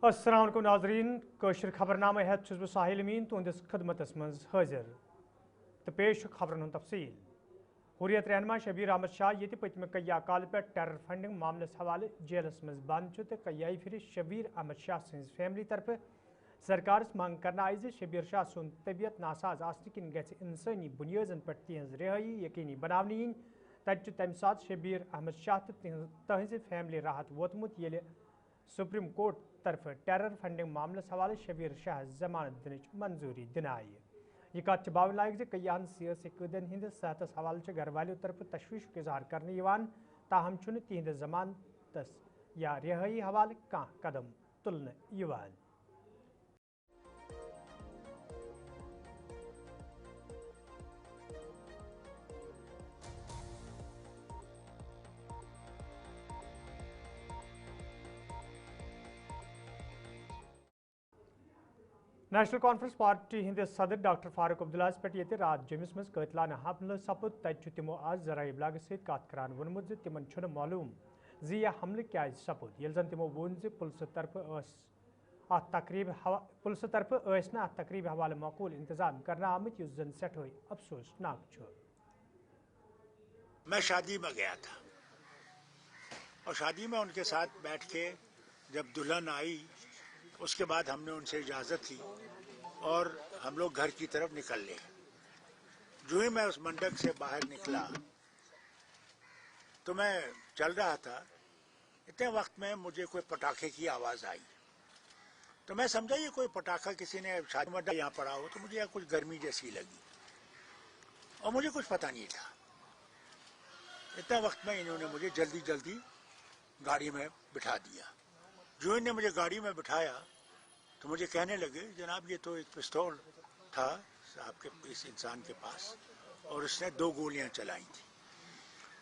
अस्सलाम वालेकुम नाजरीन कशर खबरनामा हेत छुस बह साहिल अमीन तुंदिस खदमतस मज हाजिर तो पेश खबरन हुंद तफसील हुर्रियत रहनमा शबीर अहमद शाह ये पतम कया काल पे टेरर फंडिंग मामलस हवाले जेलस मज बंद तो कयाई फिर शबीर अहमद शाह सज फैमिली तरफ सरकारस मांग करना आई शबीर शाह सुन तबीयत नासाज आसने किन गि इंसानी बुनियादन पे तिहज रिहाई यकीनी बनाने इन तत तम सात शबीर अहमद शाह तो तहज फैमिली राहत वोतमुत ये सुप्रीम कोर्ट तरफ टेरर फंडिंग मामलस हवाले शबीर शाह जमानत दिन मंजूरी दिन आई यह कत बावन लायक कयान सियासी कैदन हंद सेहतस हवाले घर वालों तरफ तशवीश इजहार करने ताहम तिहद जमानतस या रिहाई हवाले कह कदम तुलने। नेशनल कॉन्फ्रेंस पार्टी हंदिस सदर डॉक्टर फारूक अब्दुल्लाहस पे ये रात जमिस मज कातिलाना हमल सपुद तत तिमो आज जराए इब्लाग सत कत करान वोनमुत तिमन मालूम जी यह हमल क्या सपुद ये जन तिमो वोन पुलिस तरफ तकरीब हवाले मकूल इंतजाम करना आमत युस जन सठोई अफसोसनाक। मैं शादी में गया था और शादी में उनके साथ बैठ के जब दुल्हन आई उसके बाद हमने उनसे इजाज़त ली और हम लोग घर की तरफ निकल लिए। जो ही मैं उस मंडप से बाहर निकला तो मैं चल रहा था, इतने वक्त में मुझे कोई पटाखे की आवाज़ आई तो मैं समझा ये कोई पटाखा किसी ने शादी में यहाँ पड़ा हो, तो मुझे यहाँ कुछ गर्मी जैसी लगी और मुझे कुछ पता नहीं था। इतने वक्त में इन्होंने मुझे जल्दी जल्दी गाड़ी में बिठा दिया। जो इन्होंने मुझे गाड़ी में बिठाया तो मुझे कहने लगे जनाब ये तो एक पिस्तौल था साहब के इस इंसान के पास और उसने 2 गोलियां चलाई थी।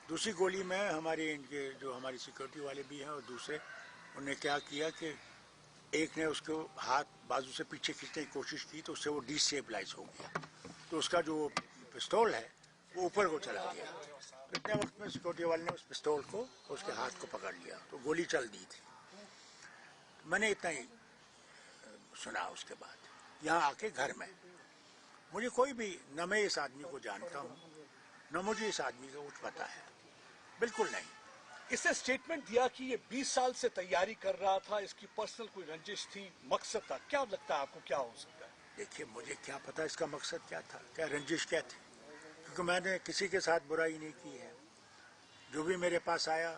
दूसरी गोली में इनके जो हमारी सिक्योरिटी वाले भी हैं और दूसरे उन्होंने क्या किया कि एक ने उसको हाथ बाजू से पीछे खींचने की कोशिश की तो उससे वो डिस्टेबलाइज हो गया, तो उसका जो पिस्तौल है वो ऊपर को चला गया। तो इतने वक्त में सिक्योरिटी वाले ने उस पिस्तौल को उसके हाथ को पकड़ लिया तो गोली चल दी थी। मैंने इतना ही सुना। उसके बाद यहाँ आके घर में मुझे कोई भी, न मैं इस आदमी को जानता हूँ न मुझे इस आदमी का कुछ पता है, बिल्कुल नहीं। इसने स्टेटमेंट दिया कि ये 20 साल से तैयारी कर रहा था, इसकी पर्सनल कोई रंजिश थी, मकसद था। क्या लगता है आपको क्या हो सकता है? देखिए मुझे क्या पता इसका मकसद क्या था, क्या रंजिश क्या थी, क्योंकि मैंने किसी के साथ बुराई नहीं की है। जो भी मेरे पास आया,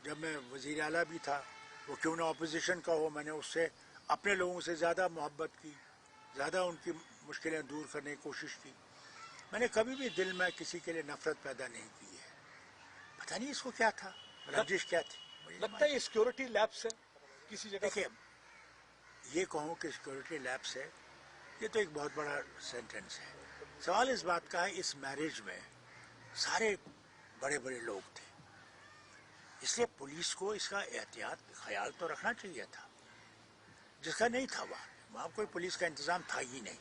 जब मैं वजीर आला भी था, वो क्यों ना अपोजिशन का हो, मैंने उससे अपने लोगों से ज़्यादा मोहब्बत की, ज़्यादा उनकी मुश्किलें दूर करने की कोशिश की। मैंने कभी भी दिल में किसी के लिए नफरत पैदा नहीं की है। पता नहीं इसको क्या था, रंजिश क्या थी। लगता है ये सिक्योरिटी लैब्स है किसी जगह। देखिए ये कहूँ कि सिक्योरिटी लैब्स है, ये तो एक बहुत बड़ा सेंटेंस है। सवाल इस बात का है, इस मैरिज में सारे बड़े बड़े लोग थे, इसलिए पुलिस को इसका एहतियात ख्याल तो रखना चाहिए था, जिसका नहीं था। वहाँ कोई पुलिस का इंतज़ाम था ही नहीं।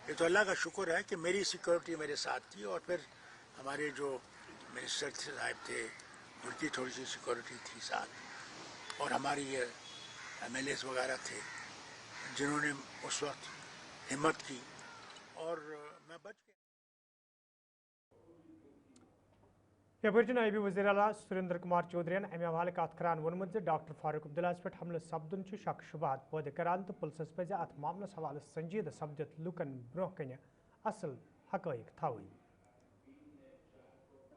ये तो अल्लाह का शुक्र है कि मेरी सिक्योरिटी मेरे साथ थी और फिर हमारे जो मिनिस्टर साहब थे उनकी थोड़ी सी सिक्योरिटी थी साथ, और हमारी ये MLAs वगैरह थे जिन्होंने उस वक्त हिम्मत की और मैं बच गया। यपर नायब वज़ीर आला सुरेंद्र कुमार चौधरी अमे हवाले कत करान वोनमुत डॉक्टर फारूक अब्दुल्लाहस पे हमले सपदन शक शुबहत पैदा करान तो पुलिस पज अत मामलस हवाले संजीदा सपदित लुकन ब्रोह कन असल हकैक थावी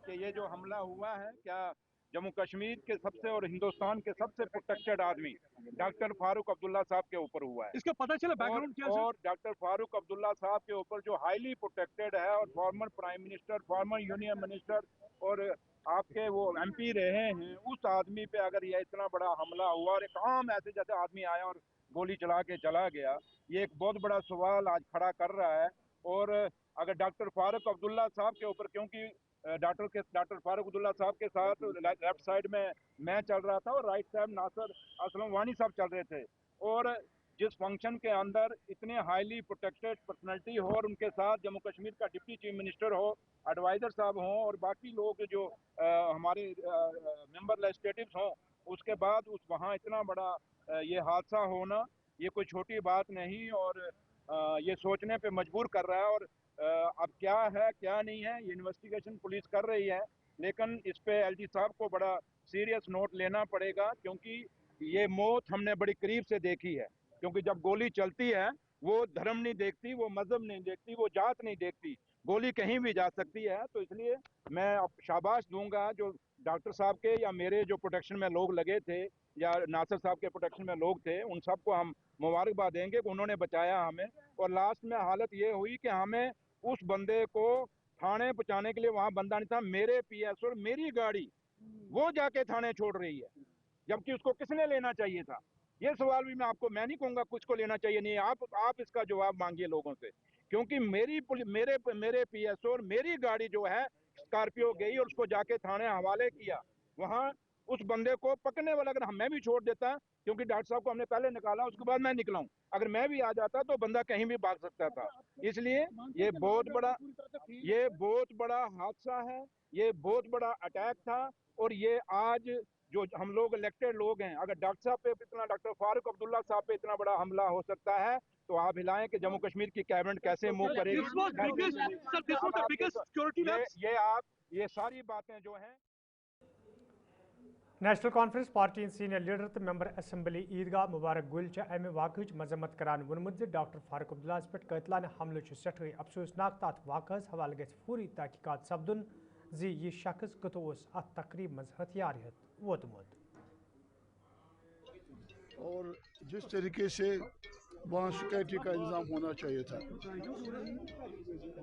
कि ये जो हमला हुआ है, क्या जम्मू कश्मीर के सबसे और हिंदुस्तान के सबसे प्रोटेक्टेड आदमी डॉक्टर फारूक अब्दुल्ला साहब के ऊपर हुआ है। इसका पता चला बैकग्राउंड क्या है? और डॉक्टर फारूक अब्दुल्ला साहब के ऊपर जो हाईली प्रोटेक्टेड है और former prime minister, former union minister और आपके वो MP रहे हैं, उस आदमी पे अगर ये इतना बड़ा हमला हुआ और एक आम ऐसे जैसे आदमी आया और गोली चला के चला गया, ये एक बहुत बड़ा सवाल आज खड़ा कर रहा है। और अगर डॉक्टर फारूक अब्दुल्ला साहब के ऊपर, क्योंकि डॉक्टर फारूक अब्दुल्ला साहब के साथ लेफ्ट साइड में मैं चल रहा था और राइट साइड नासिर असलम वानी साहब चल रहे थे, और जिस फंक्शन के अंदर इतने हाईली प्रोटेक्टेड पर्सनैलिटी हो और उनके साथ जम्मू कश्मीर का डिप्टी चीफ मिनिस्टर हो, एडवाइजर साहब हों और बाकी लोग जो हमारे मेंबर लेजिस्लेटिव्स हों, उसके बाद उस वहाँ इतना बड़ा ये हादसा होना ये कोई छोटी बात नहीं, और ये सोचने पे मजबूर कर रहा है। और अब क्या है क्या नहीं है ये इन्वेस्टिगेशन पुलिस कर रही है, लेकिन इस पे एलजी साहब को बड़ा सीरियस नोट लेना पड़ेगा, क्योंकि ये मौत हमने बड़ी करीब से देखी है। क्योंकि जब गोली चलती है वो धर्म नहीं देखती, वो मजहब नहीं देखती, वो जात नहीं देखती, गोली कहीं भी जा सकती है। तो इसलिए मैं अब शाबाश दूंगा जो डॉक्टर साहब के या मेरे जो प्रोटेक्शन में लोग लगे थे या नासिर साहब के प्रोटेक्शन में लोग थे, उन सबको हम मुबारकबाद देंगे कि उन्होंने बचाया हमें। और लास्ट में हालत ये हुई कि हमें उस बंदे को थाने पहुंचाने के लिए वहां बंदा नहीं था, मेरे पीएस और मेरी गाड़ी वो जाके थाने छोड़ रही है, जबकि उसको किसने लेना चाहिए था। ये सवाल भी मैं नहीं कहूंगा कुछ को लेना चाहिए नहीं, आप इसका जवाब मांगिए लोगों से, क्योंकि मेरे पीएसओ और मेरी गाड़ी जो है स्कॉर्पियो गई और उसको जाके थाने हवाले किया। वहां उस बंदे को पकड़ने वाला अगर मैं भी छोड़ देता, क्योंकि डॉक्टर साहब को हमने पहले निकाला उसके बाद मैं निकला हूं, अगर मैं भी आ जाता तो बंदा कहीं भी भाग सकता था। इसलिए ये बहुत बड़ा हादसा है, ये बहुत बड़ा अटैक था। और ये आज जो हम लोग इलेक्टेड लोग हैं, अगर डॉक्टर साहब पे इतना, डॉक्टर फारूक अब्दुल्ला साहब पे इतना बड़ा हमला हो सकता है, तो आप हिलाएं कि जम्मू कश्मीर की कैबिनेट कैसे मूव करेगी। ये सारी बातें जो हैं National conference party senior leader तो मेंबर असम्बली ईदगाह मुबारक गुल अमे वाक़ मजम्मत करान वोनमुत डॉक्टर फारूक अब्दुल्ला पे कतलान हमल सठ अफसोसनाक तथ वाक़ हवाले गि पूरी तहकीकात सपदुन जी यह शख्स कत अत तकरीब मज हथियार हेत वोतमुत। और जिस तरीके से वहाँ सिक्योरिटी का इंतज़ाम होना चाहिए था,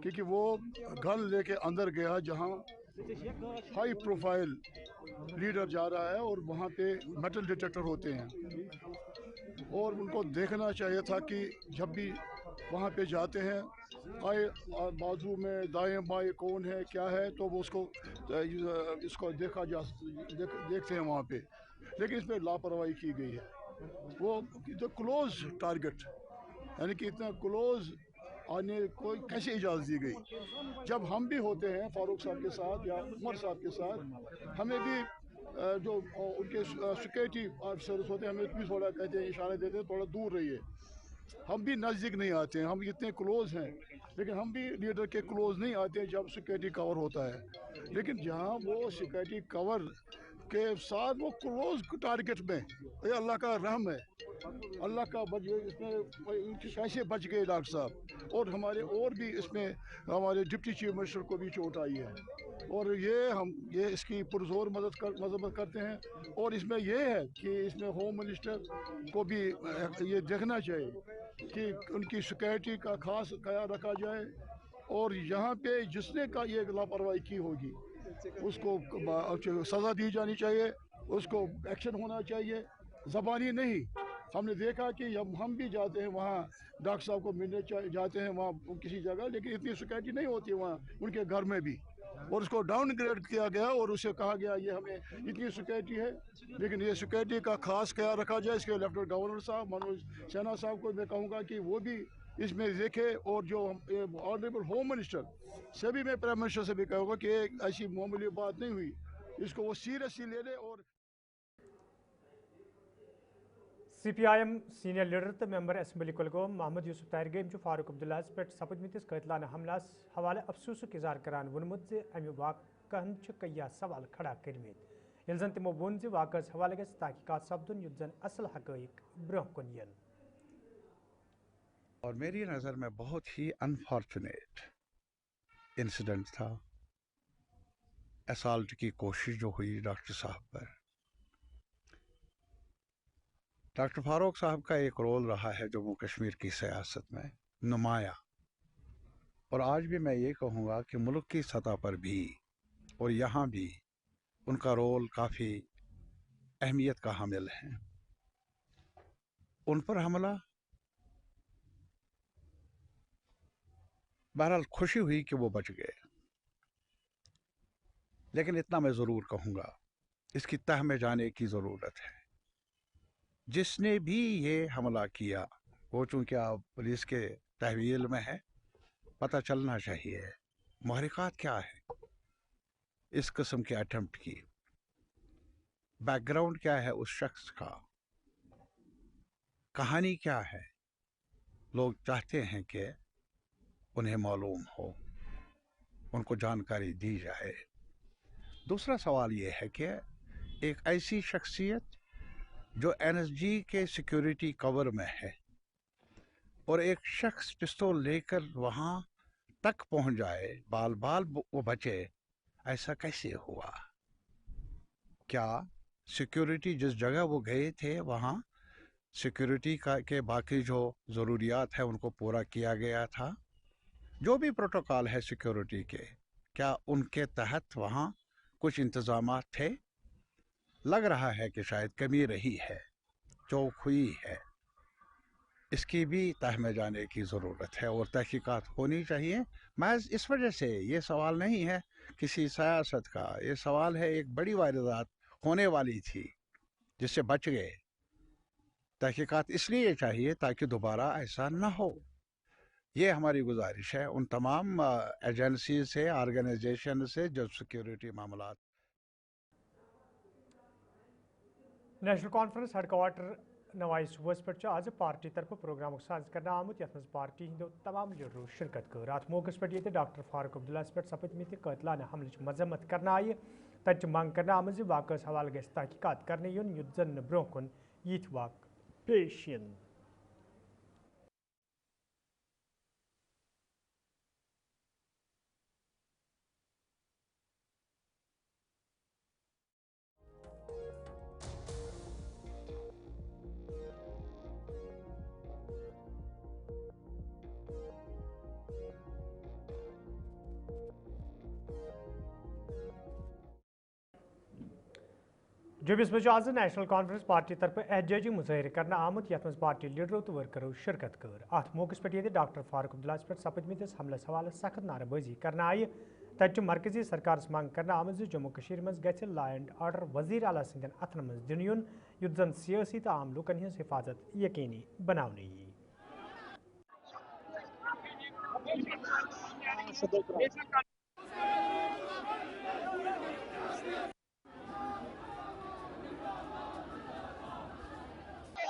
क्योंकि वो गन लेके अंदर गया जहाँ हाई प्रोफाइल लीडर जा रहा है और वहाँ पे मेटल डिटेक्टर होते हैं, और उनको देखना चाहिए था कि जब भी वहाँ पे जाते हैं आए बाजू में दाएं बाएं कौन है क्या है, तो वो इसको देखते हैं वहाँ पे। लेकिन इसमें लापरवाही की गई है। वो जो क्लोज टारगेट यानी कि इतना क्लोज आने को कैसे इजाज़त दी गई। जब हम भी होते हैं फारूक साहब के साथ या उमर साहब के साथ, हमें भी जो उनके सिक्योरिटी ऑफिसर्स होते हैं हमें भी थोड़ा कहते हैं, इशारे देते हैं थोड़ा दूर रहिए। हम भी नज़दीक नहीं आते हैं, हम इतने क्लोज हैं, लेकिन हम भी लीडर के क्लोज नहीं आते हैं जब सिक्योरिटी कवर होता है। लेकिन जहाँ वो सिक्योरिटी कवर के साथ वो क्लोज टारगेट में, ये अल्लाह का रहम है, अल्लाह का इसमें कैसे बच गए डॉक्टर साहब। और हमारे और भी इसमें हमारे डिप्टी चीफ मिनिस्टर को भी चोट आई है, और ये इसकी पुरजोर मदद करते हैं। और इसमें ये है कि इसमें होम मिनिस्टर को भी ये देखना चाहिए कि उनकी सिक्योरिटी का खास ख्याल रखा जाए, और यहाँ पे जिसने का ये लापरवाही की होगी उसको सज़ा दी जानी चाहिए, उसको एक्शन होना चाहिए, ज़बानी नहीं। हमने देखा कि जब हम भी जाते हैं वहाँ डॉक्टर साहब को मिलने जाते हैं वहाँ किसी जगह, लेकिन इतनी सिक्योरिटी नहीं होती है वहाँ उनके घर में भी, और उसको डाउनग्रेड किया गया और उसे कहा गया ये हमें इतनी सिक्योरिटी है। लेकिन ये सिक्योरिटी का खास ख्याल रखा जाए। इसके लेफ्टिनेंट गवर्नर साहब मनोज सिन्हा साहब को मैं कहूँगा कि वो भी इसमें देखे, और जो ऑनरेबल होम मिनिस्टर से भी मैं प्राइम मिनिस्टर से भी कहूँगा कि ऐसी मामूली बात नहीं हुई, इसको वो सीरियसली ले ले। और CPIM सीनियर लीडर तो मेंबर असम्बली कुलगोम मोहम्मद यूसुफ ताहिर गम फारूक अब्दुल्ला पे सपदमतिस कतलाना हमलास हवाले अफसोसुक इजहार करान वोनमुत अमे वाक़हन कया सवाल खड़ा करमित, यह जन तमो वोन वाक़स हवाले गि तहकीकात सपदुन युत जन असल हक़ाइक़ ब्रोह कुन यन। और मेरी नज़र में बहुत ही अनफॉर्चुनेट इंसिडेंट था, असॉल्ट की कोशिश जो हुई डॉक्टर साहब पर। डॉक्टर फारूक साहब का एक रोल रहा है जम्मू कश्मीर की सियासत में नुमाया, और आज भी मैं ये कहूँगा कि मुल्क की सतह पर भी और यहाँ भी उनका रोल काफ़ी अहमियत का हामिल है। उन पर हमला, बहरहाल खुशी हुई कि वो बच गए, लेकिन इतना मैं ज़रूर कहूँगा इसकी तह में जाने की ज़रूरत है। जिसने भी ये हमला किया वो चूँकि आप पुलिस के तहवील में है, पता चलना चाहिए महरिकात क्या है इस किस्म के अटेम्प्ट की। बैकग्राउंड क्या है उस शख्स का, कहानी क्या है, लोग चाहते हैं कि उन्हें मालूम हो, उनको जानकारी दी जाए। दूसरा सवाल ये है कि एक ऐसी शख्सियत जो NSG के सिक्योरिटी कवर में है और एक शख्स पिस्तौल लेकर वहाँ तक पहुँच जाए, बाल बाल वो बचे, ऐसा कैसे हुआ? क्या सिक्योरिटी जिस जगह वो गए थे वहाँ सिक्योरिटी के बाकी जो ज़रूरियात है उनको पूरा किया गया था? जो भी प्रोटोकॉल है सिक्योरिटी के, क्या उनके तहत वहाँ कुछ इंतज़ामात थे? लग रहा है कि शायद कमी रही है, चौक हुई है। इसकी भी तह में जाने की ज़रूरत है और तहकीकात होनी चाहिए। महज इस वजह से ये सवाल नहीं है किसी सियासत का, ये सवाल है एक बड़ी वारदात होने वाली थी जिससे बच गए। तहकीकात इसलिए चाहिए ताकि दोबारा ऐसा न हो। ये हमारी गुजारिश है उन तमाम एजेंसी से, ऑर्गेनाइजेशन से जो सिक्योरिटी मामलात। नेशनल कॉन्फ्रेंस हेडक्वार्टर नवाई सूबस पे आज पार्टी तरफ प्रोग्राम साज करना आमुत यथ पार्टी हिंदो तमाम लीडरों शिरकत कर। अत मौके पे डॉक्टर फारूक अब्दुल्ला पे सपदमत कातलाना हमले मजम्मत करना आई, तच मंग करना आम वाक़ हवाले गस तहकीकात करने युन युत जन ब्रोह कुन यथ वाक़ पेश इन। जुबिस में आज नेशनल कॉन्फ्रेंस पार्टी तरफ एहतजाजी मुजाहिर करना आमुत यथ पार्टी लीडरों तो वर्करों शिरकत कर। अत मौके पे डॉक्टर फारूक अब्दुल्ला पे सपदमत हमलस हवाले सख्त नारेबाजी करना आई, तच मरकजी सरकार मंग करना आम जम्मू कश्मीर मज गि लॉ एंड ऑर्डर वजीर आला सिंधन अथन मज दिन युन युत जन सियासी तो आम लुकन हज हिफाजत यकीनी बनाने यी।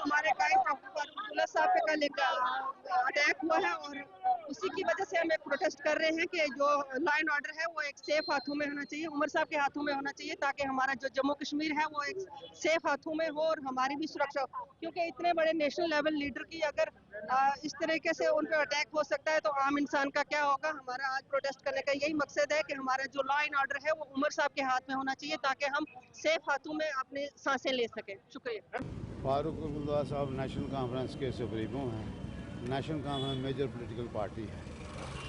हमारे गाइड डॉक्टर फारूक अब्दुल्ला साहब पे कल एक अटैक हुआ है और उसी की वजह से हम एक प्रोटेस्ट कर रहे हैं कि जो लॉ एंड ऑर्डर है वो एक सेफ हाथों में होना चाहिए, उमर साहब के हाथों में होना चाहिए, ताकि हमारा जो जम्मू कश्मीर है वो एक सेफ हाथों में हो और हमारी भी सुरक्षा हो। क्योंकि इतने बड़े नेशनल लेवल लीडर की अगर इस तरीके से उन पर अटैक हो सकता है तो आम इंसान का क्या होगा। हमारा आज प्रोटेस्ट करने का यही मकसद है कि हमारा जो लॉ एंड ऑर्डर है वो उमर साहब के हाथ में होना चाहिए, ताकि हम सेफ हाथों में अपनी सांसें ले सकें। शुक्रिया। फारूक अब्दुल्ला साहब नेशनल कॉन्फ्रेंस के सुप्रीमो हैं। National Conference major political party है।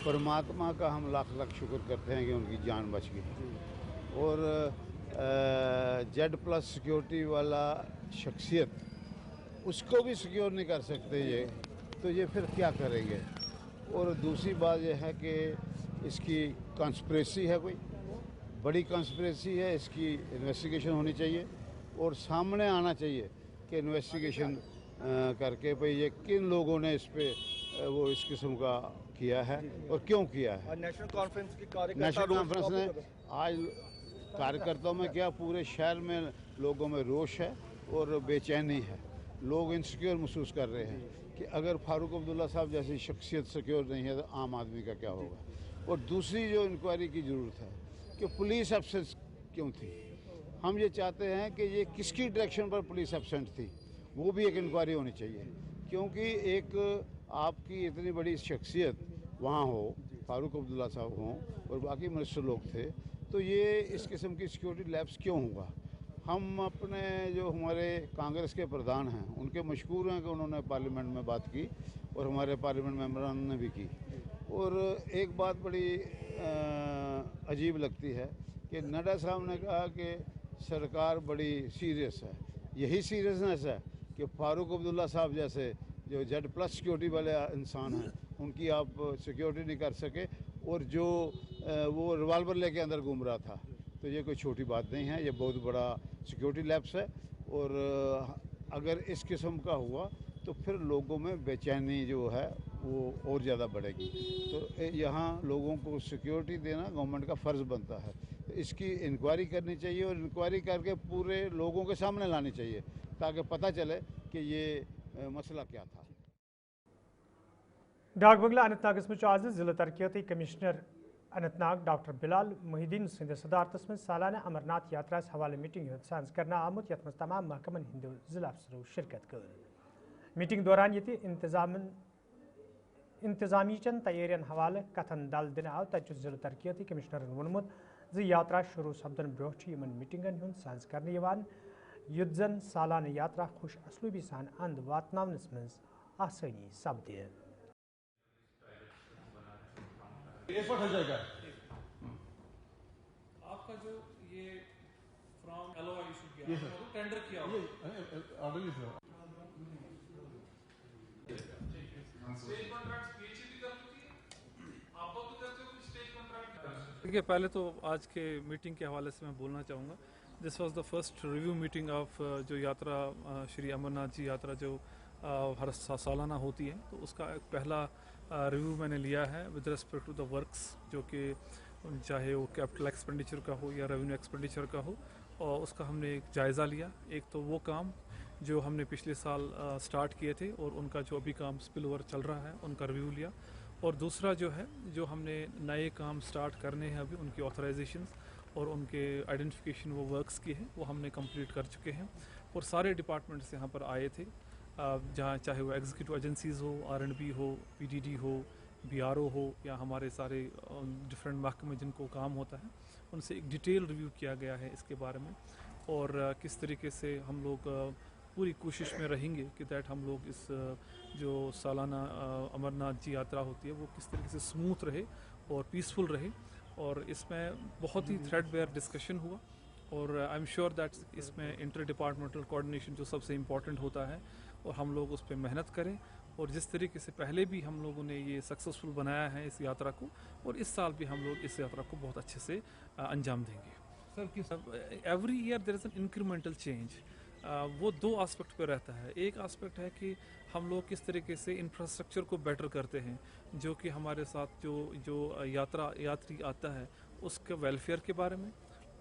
परमात्मा का हम लाख लाख शुक्र करते हैं कि उनकी जान बच गई। और Z+ सिक्योरिटी वाला शख्सियत उसको भी सिक्योर नहीं कर सकते ये, तो ये फिर क्या करेंगे। और दूसरी बात यह है कि इसकी कॉन्स्पिरेसी है, कोई बड़ी कॉन्स्पिरेसी है, इसकी इन्वेस्टिगेशन होनी चाहिए और सामने आना चाहिए कि इन्वेस्टिगेशन करके भाई ये किन लोगों ने इस पे वो इस किस्म का किया है और क्यों किया है। नेशनल कॉन्फ्रेंस ने आज कार्यकर्ताओं में क्या पूरे शहर में लोगों में रोष है और बेचैनी है। लोग इनसिक्योर महसूस कर रहे हैं कि अगर फारूक अब्दुल्ला साहब जैसी शख्सियत सिक्योर नहीं है तो आम आदमी का क्या होगा। और दूसरी जो इंक्वायरी की ज़रूरत है कि पुलिस एब्सेंट क्यों थी। हम ये चाहते हैं कि ये किसकी डायरेक्शन पर पुलिस एब्सेंट थी, वो भी एक इंक्वायरी होनी चाहिए। क्योंकि एक आपकी इतनी बड़ी शख्सियत वहाँ हो, फारूक अब्दुल्ला साहब हों और बाकी मिनिस्टर लोग थे, तो ये इस किस्म की सिक्योरिटी लैप्स क्यों होगा। हम अपने जो हमारे कांग्रेस के प्रधान हैं उनके मशकूर हैं कि उन्होंने पार्लियामेंट में बात की और हमारे पार्लियामेंट मेंबरान ने भी की। और एक बात बड़ी अजीब लगती है कि नड्डा साहब ने कहा कि सरकार बड़ी सीरियस है। यही सीरियसनेस है कि फारूक अब्दुल्ला साहब जैसे जो Z+ सिक्योरिटी वाले इंसान हैं उनकी आप सिक्योरिटी नहीं कर सके, और जो वो रिवाल्वर लेके अंदर घूम रहा था, तो ये कोई छोटी बात नहीं है, ये बहुत बड़ा सिक्योरिटी लैप्स है। और अगर इस किस्म का हुआ तो फिर लोगों में बेचैनी जो है वो और ज़्यादा बढ़ेगी। तो यहाँ लोगों को सिक्योरिटी देना गवर्नमेंट का फ़र्ज़ बनता है। तो इसकी इंक्वायरी करनी चाहिए और इंक्वायरी करके पूरे लोगों के सामने लानी चाहिए ताकि पता चले कि ये मसला क्या था। डाक बंगला अनंतनाग आज जिला तरक्याती कमिश्नर अनंतनाग डॉक्टर बिलाल मुहिद्दीन सिंध सदारतस में सालाना अमरनाथ यात्रा हवाले मीटिंग साज कर आमुत यथ तमाम महकमन हिंद जिला अफसरों शिरकत कर। मीटिंग दौरान ये इंतजामीचन तैयारियन हवाले कथन दल दिन आव तक जिला तरक्याती कमिश्नरन वोनमुत यात्रा शुरू सपदन ब्रोह मीटिंगन हुंद साज कर युद्ध जन सालाना यात्रा खुश असलूबी सान अंद वातनावनस मज आसानी सपदे। एयरपोर्ट हो जाएगा। आपका जो ये फ्रॉम एलओआई इशू किया है वो टेंडर किया हुआ ऑलरेडी है। स्टेज कॉन्ट्रैक्ट पीएचडी कर चुकी है, आप लोग भी करते हो स्टेज कॉन्ट्रैक्ट। देखिए, पहले तो आज के मीटिंग के हवाले से मैं बोलना चाहूँगा, this was the first review meeting of जो यात्रा श्री अमरनाथ जी यात्रा जो हर सालाना होती है, तो उसका एक पहला रिव्यू मैंने लिया है with respect to the works, जो कि चाहे वो कैपिटल एक्सपेंडिचर का हो या रेवेन्यू एक्सपेंडिचर का हो, और उसका हमने एक जायज़ा लिया। एक तो वो काम जो हमने पिछले साल स्टार्ट किए थे और उनका जो अभी काम स्पिल ओवर चल रहा है उनका रिव्यू लिया, और दूसरा जो है जो हमने नए काम स्टार्ट करने हैं अभी उनकी ऑथराइजेशंस और उनके आइडेंटिफिकेशन वो वर्क्स की हैं वो हमने कंप्लीट कर चुके हैं। और सारे डिपार्टमेंट्स यहाँ पर आए थे, जहाँ चाहे वो एग्जीक्यूटिव एजेंसीज़ हो, R&B हो, PDD हो, BRO हो, या हमारे सारे डिफरेंट महकमे जिनको काम होता है, उनसे एक डिटेल रिव्यू किया गया है इसके बारे में, और किस तरीके से हम लोग पूरी कोशिश में रहेंगे कि दैट हम लोग इस जो सालाना अमरनाथ जी यात्रा होती है वो किस तरीके से स्मूथ रहे और पीसफुल रहे। और इसमें बहुत ही थ्रेडबेयर डिस्कशन हुआ, और आई एम श्योर दैट इसमें इंटर डिपार्टमेंटल कोऑर्डिनेशन जो सबसे इम्पॉर्टेंट होता है, और हम लोग उस पर मेहनत करें, और जिस तरीके से पहले भी हम लोगों ने ये सक्सेसफुल बनाया है इस यात्रा को, और इस साल भी हम लोग इस यात्रा को बहुत अच्छे से अंजाम देंगे। सर किस every year there is an incremental change, वो दो एस्पेक्ट पे रहता है। एक एस्पेक्ट है कि हम लोग किस तरीके से इंफ्रास्ट्रक्चर को बेटर करते हैं, जो कि हमारे साथ जो यात्री आता है उसके वेलफेयर के बारे में,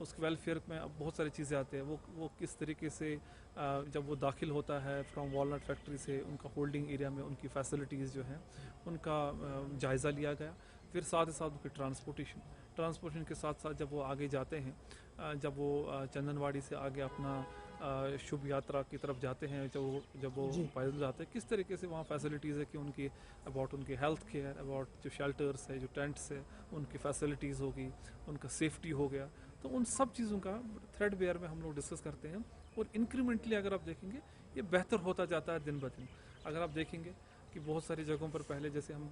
उसके वेलफेयर में अब बहुत सारी चीज़ें आती हैं, वो किस तरीके से जब वो दाखिल होता है फ्रॉम वॉलनट फैक्ट्री से, उनका होल्डिंग एरिया में उनकी फैसिलिटीज़ जो हैं उनका जायज़ा लिया गया। फिर साथ ही साथ उनकी ट्रांसपोर्टेशन के साथ साथ जब वो आगे जाते हैं, जब वो चंदनवाड़ी से आगे अपना शुभ यात्रा की तरफ जाते हैं, जब वो पैदल जाते हैं, किस तरीके से वहाँ फैसिलिटीज़ है कि उनकी अबाउट उनकी हेल्थ केयर, अबाउट जो शेल्टर्स है, जो टेंट्स है, उनकी फैसिलिटीज़ होगी, उनका सेफ्टी हो गया, तो उन सब चीज़ों का थ्रेडबेयर में हम लोग डिस्कस करते हैं। और इंक्रीमेंटली अगर आप देखेंगे ये बेहतर होता जाता है दिन ब दिन। अगर आप देखेंगे कि बहुत सारी जगहों पर पहले जैसे हम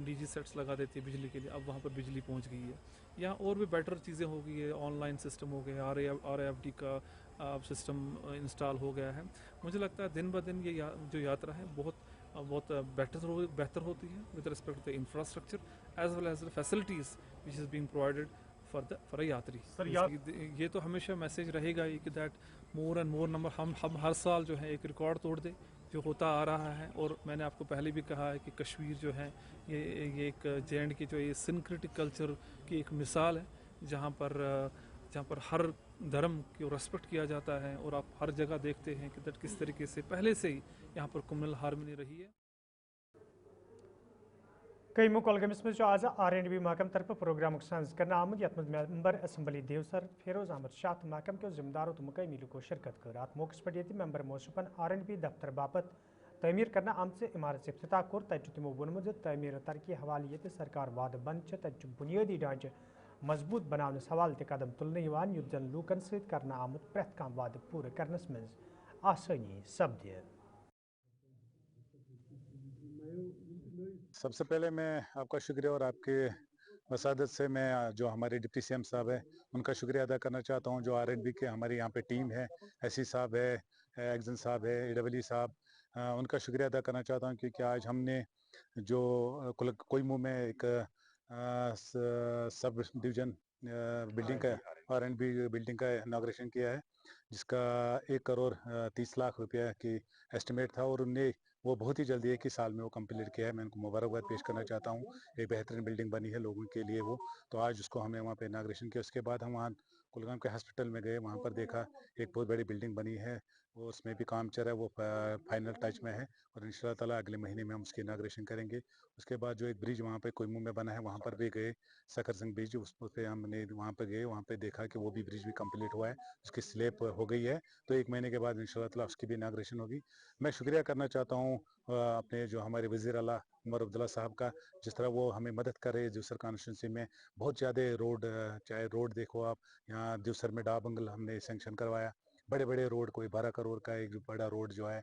DG सेट्स लगा देते हैं बिजली के लिए, अब वहाँ पर बिजली पहुँच गई है, यहाँ और भी बेटर चीज़ें हो गई है, ऑनलाइन सिस्टम हो गया, RAFD का सिस्टम इंस्टॉल हो गया है। मुझे लगता है दिन ब दिन ये जो यात्रा है बहुत बेहतर होती है with respect to the infrastructure as well as the facilities which is being provided for a यात्री। ये तो हमेशा मैसेज रहेगा ही कि that more and more number हम हर साल जो है एक रिकॉर्ड तोड़ दे जो होता आ रहा है। और मैंने आपको पहले भी कहा है कि कश्मीर जो है ये एक J&K जो ये सिंक्रेटिक कल्चर की एक मिसाल है, जहाँ पर हर धर्म को रेस्पेक्ट किया जाता है, और आप हर जगह देखते हैं कि दैट किस तरीके से पहले से ही यहाँ पर कम्युनल हार्मनी रही है। कई मुकलगमिस में जो आज R&B महकम तरफ प्रोग्राम साज करना आमद यथ मेंबर असम्बली देवसर फेरोज अहमद शाह महकम के जिम्मेदारों तो मुकई को शिरकत कर अत मौके पर ये मेंबर मौसूफन R&B दफ्तर बापत तमीर करना आमद से इमारत इफ्तिताह कोर तज तमो वोनमुत तमीर तरक्की हवाले ये सरकार वाद बंद तज बुनियादी ढांचे मजबूत बनाने हवाले ते कदम तुलने युद्ध जन लूकन सत करना आमद प्रत कम वाद पूरे करनस में आसानी सपदे। सबसे पहले मैं आपका शुक्रिया और आपके वसादत से मैं जो हमारे डिप्टी CM साहब है उनका शुक्रिया अदा करना चाहता हूं। जो R&B के हमारे यहाँ पे टीम है, SC साहब है, एक्जन साहब है, AWE साहब, उनका शुक्रिया अदा करना चाहता हूं, क्योंकि आज हमने जो कोई मुँह में एक सब डिवीज़न बिल्डिंग का R&B बिल्डिंग का इनाग्रेशन किया है, जिसका 1 करोड़ 30 लाख रुपया की एस्टिमेट था, और उनने वो बहुत ही जल्दी 1 ही साल में वो कंप्लीट किया है। मैं उनको मुबारकबाद पेश करना चाहता हूँ। एक बेहतरीन बिल्डिंग बनी है लोगों के लिए वो, तो आज उसको हमने वहाँ पे इनाग्रेशन किया। उसके बाद हम वहाँ कुलगाम के हॉस्पिटल में गए, वहाँ पर देखा एक बहुत बड़ी बिल्डिंग बनी है, वो उसमें भी काम चल रहा है, वो फाइनल टच में है, और इंशाल्लाह ताला अगले महीने में हम उसकी इनाग्रेशन करेंगे। उसके बाद जो एक ब्रिज वहाँ पे कोयमू में बना है, वहाँ पर भी गए, सकर सिंह ब्रिज, उस पे हमने वहाँ पे गए, वहाँ पे देखा कि वो भी ब्रिज भी कंप्लीट हुआ है, उसकी स्लेब हो गई है, तो 1 महीने के बाद इंशाल्लाह ताला उसकी भी इनाग्रेशन होगी। मैं शुक्रिया करना चाहता हूँ अपने जो हमारे वज़ीर आला उमर अब्दुल्ला साहब का, जिस तरह वो हमें मदद कर रहे हैं दूसर कॉन्स्टिट्यूंसी में। बहुत ज़्यादा रोड, चाहे रोड देखो आप, यहाँ दूसर में डाबंगल हमने सेंक्शन करवाया, बड़े बड़े रोड, कोई 12 करोड़ का एक बड़ा रोड जो है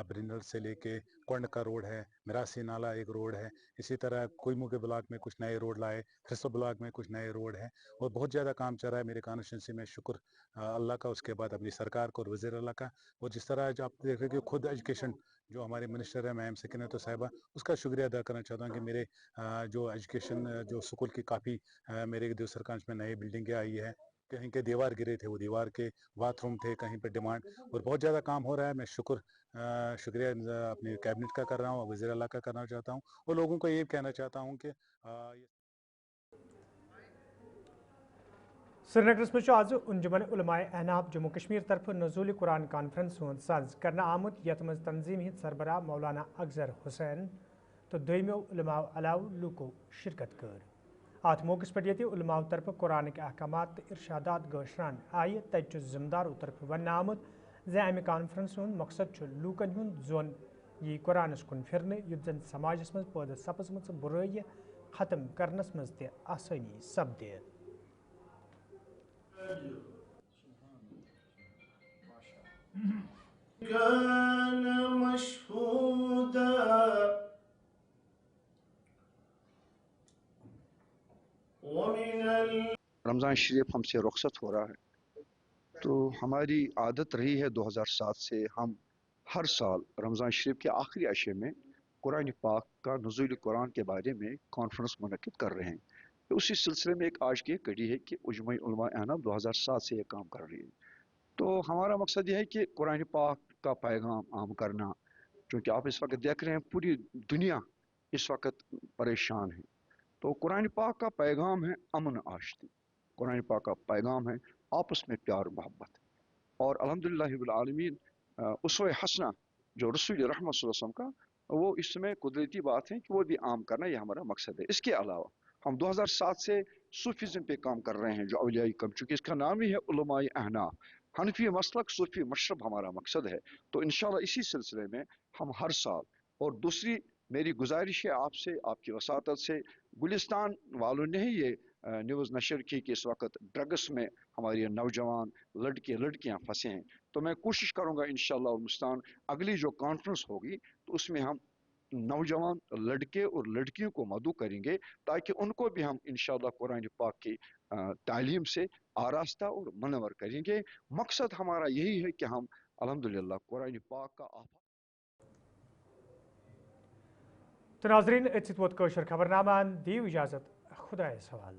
ब्रिनल से लेके कोंड का रोड है, मिरासी नाला एक रोड है, इसी तरह कोयमू के ब्लॉक में कुछ नए रोड लाए, खिस्सो ब्लॉक में कुछ नए रोड हैं, और बहुत ज़्यादा काम चल रहा है मेरे कॉन्स्टिट्यूंसी में। शुक्र अल्लाह का, उसके बाद अपनी सरकार को और वज़ीर अल्लाह का। और जिस तरह जो आप देख रहे हैं कि खुद एजुकेशन जो हमारे मिनिस्टर है मैम सकीनत साहिबा, उसका शुक्रिया अदा करना चाहता हूँ कि मेरे जो एजुकेशन जो स्कूल की काफ़ी मेरे दूसर कांच में नई बिल्डिंगें आई है, कहीं के दीवार गिरे थे, वो दीवार के बाथरूम थे, कहीं पे डिमांड, और बहुत ज़्यादा काम हो रहा है। मैं शुक्रिया अपनी कैबिनेट का कर रहा हूँ, वज़ीर अल्लाह का करना चाहता हूँ, और लोगों को ये कहना चाहता हूँ कि श्रीनगर मज आज अंजुमन उलमाए अहनाब जम्मू कश्मीर तरफ नज़ुल कुरान कॉन्फ्रेंस सज कर आमुत, यथ मज तंजीम हिंद सरबराह मौलाना अफजर हुसैन तो दोयमो उलमाओ अलाव लूको शिरकत कर। अत मौके पे उलमाओ तरफ कुरान के अहकामात तो इरशादात गशरान आय, तत जिम्मेदारों तरफ वन आमुत जे अमि कॉन्फ्रेंस मकसद लूकन हुंद जोन यी कुरानस कुन फिरने, युथ जन समाजस मज पैदा सपजमच बुराई खत्म करनस मज ते आसानी सपदे। रमज़ान शरीफ हमसे रुखसत हो रहा है, तो हमारी आदत रही है 2007 से हम हर साल रमज़ान शरीफ के आखिरी अशे में कुरान पाक का नुज़ूल कुरान के बारे में कॉन्फ्रेंस मुनक़िद कर रहे हैं। तो उसी सिलसिले में एक आज की कड़ी है कि उजमा उलमा अहनाब 2007 से ये काम कर रही है। तो हमारा मकसद यह है कि कुरान पाक का पैगाम आम करना, क्योंकि आप इस वक्त देख रहे हैं पूरी दुनिया इस वक्त परेशान है। तो कुरान पाक का पैगाम है अमन आशती, कुरान पाक का पैगाम है आपस में प्यार मोहब्बत, और अल्हम्दुलिल्लाह रब्बिल आलमीन उसवे हसना जो रसूल रहमत सल्लल्लाहु अलैहि वसल्लम का, वो इसमें कुदरती बात है कि वो भी आम करना, ये हमारा मकसद है। इसके अलावा हम 2007 से सूफीज़म पे काम कर रहे हैं, जो औलिया कम, चूँकि इसका नाम ही है उलमाए अहनाफ, हनफी मसलक सूफी मशरब हमारा मकसद है। तो इंशाल्लाह इसी सिलसिले में हम हर साल, और दूसरी मेरी गुजारिश है आपसे, आपकी वसातत से, गुलिस्तान वालों ने ही ये न्यूज़ नशर की कि इस वक्त ड्रग्स में हमारे नौजवान लड़के लड़कियां फंसे हैं। तो मैं कोशिश करूंगा इंशाअल्लाह मुस्तान अगली जो कॉन्फ्रेंस होगी तो उसमें हम नौजवान लड़के और लड़कियों को मदऊ करेंगे, ताकि उनको भी हम इंशाअल्लाह कुरान पाक की तालीम से आरास्ता और मनवर करेंगे। मकसद हमारा यही है कि हम अल्हम्दुलिल्लाह कुरान पाक का तो नाजरीन, खबरनामा दी इजाज़त, खुदा सवाल।